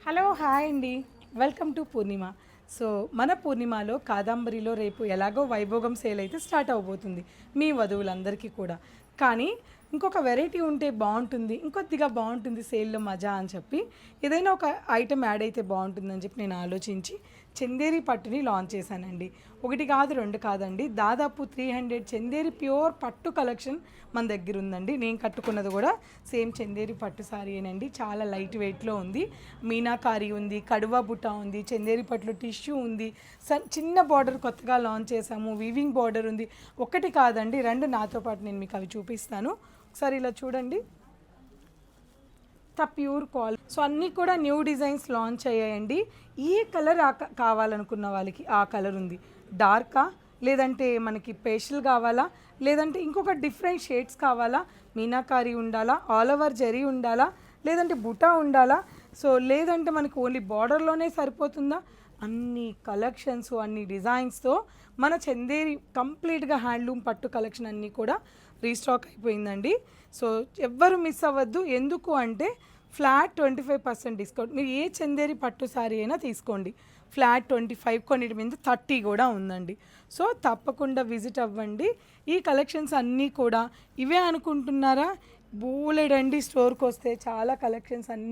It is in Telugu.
హలో హాయ్ అండి. Welcome to Purnima. సో మన పూర్ణిమలో కాదంబరిలో రేపు ఎలాగో వైభోగం సేల్ అయితే స్టార్ట్ అవబోతుంది మీ వధువులందరికీ కూడా. కానీ ఇంకొక వెరైటీ ఉంటే బాగుంటుంది, ఇంకొద్దిగా బాగుంటుంది సేల్లో మజా అని చెప్పి ఏదైనా ఒక ఐటెం యాడ్ అయితే బాగుంటుందని చెప్పి నేను ఆలోచించి చందేరి పట్టుని లాంచ్ చేశానండి. ఒకటి కాదు రెండు కాదండి, దాదాపు 300 చందేరి ప్యూర్ పట్టు కలెక్షన్ మన దగ్గర ఉందండి. నేను కట్టుకున్నది కూడా సేమ్ చందేరి పట్టు సారీయేనండి. చాలా లైట్ వెయిట్లో ఉంది. మీనాకారి ఉంది, కడువా బుట్ట ఉంది, చందేరి పట్టులో టిష్యూ ఉంది, చిన్న బార్డర్ కొత్తగా లాంచ్ చేసాము, వీవింగ్ బార్డర్ ఉంది. ఒకటి కాదండి రెండు, నాతో పాటు నేను మీకు అవి చూపిస్తాను. ఒకసారి ఇలా చూడండి, ప్యూర్ క్వాలిటీ. సో అన్నీ కూడా న్యూ డిజైన్స్ లాంచ్ అయ్యాయండి. ఏ కలర్ కావాలనుకున్న వాళ్ళకి ఆ కలర్ ఉంది. డార్కా, లేదంటే మనకి పేస్టల్ కావాలా, లేదంటే ఇంకొక డిఫరెంట్ షేడ్స్ కావాలా, మీనాకారి ఉండాలా, ఆల్ ఓవర్ జరీ ఉండాలా, లేదంటే బుటా ఉండాలా, సో లేదంటే మనకి ఓన్లీ బార్డర్లోనే సరిపోతుందా, అన్ని కలెక్షన్స్ అన్ని డిజైన్స్తో మన చందేరి కంప్లీట్గా హ్యాండ్లూమ్ పట్టు కలెక్షన్ అన్నీ కూడా రీస్టాక్ అయిపోయిందండి. సో ఎవ్వరు మిస్ అవ్వద్దు. ఎందుకు అంటే ఫ్లాట్ 25% డిస్కౌంట్. మీరు ఏ చందేరి పట్టు సారీ అయినా తీసుకోండి, ఫ్లాట్ 25, కొన్నిటి మీద 30 కూడా ఉందండి. సో తప్పకుండా విజిట్ అవ్వండి. ఈ కలెక్షన్స్ అన్నీ కూడా ఇవే అనుకుంటున్నారా? బోలెడండి స్టోర్కి వస్తే చాలా కలెక్షన్స్ అన్నీ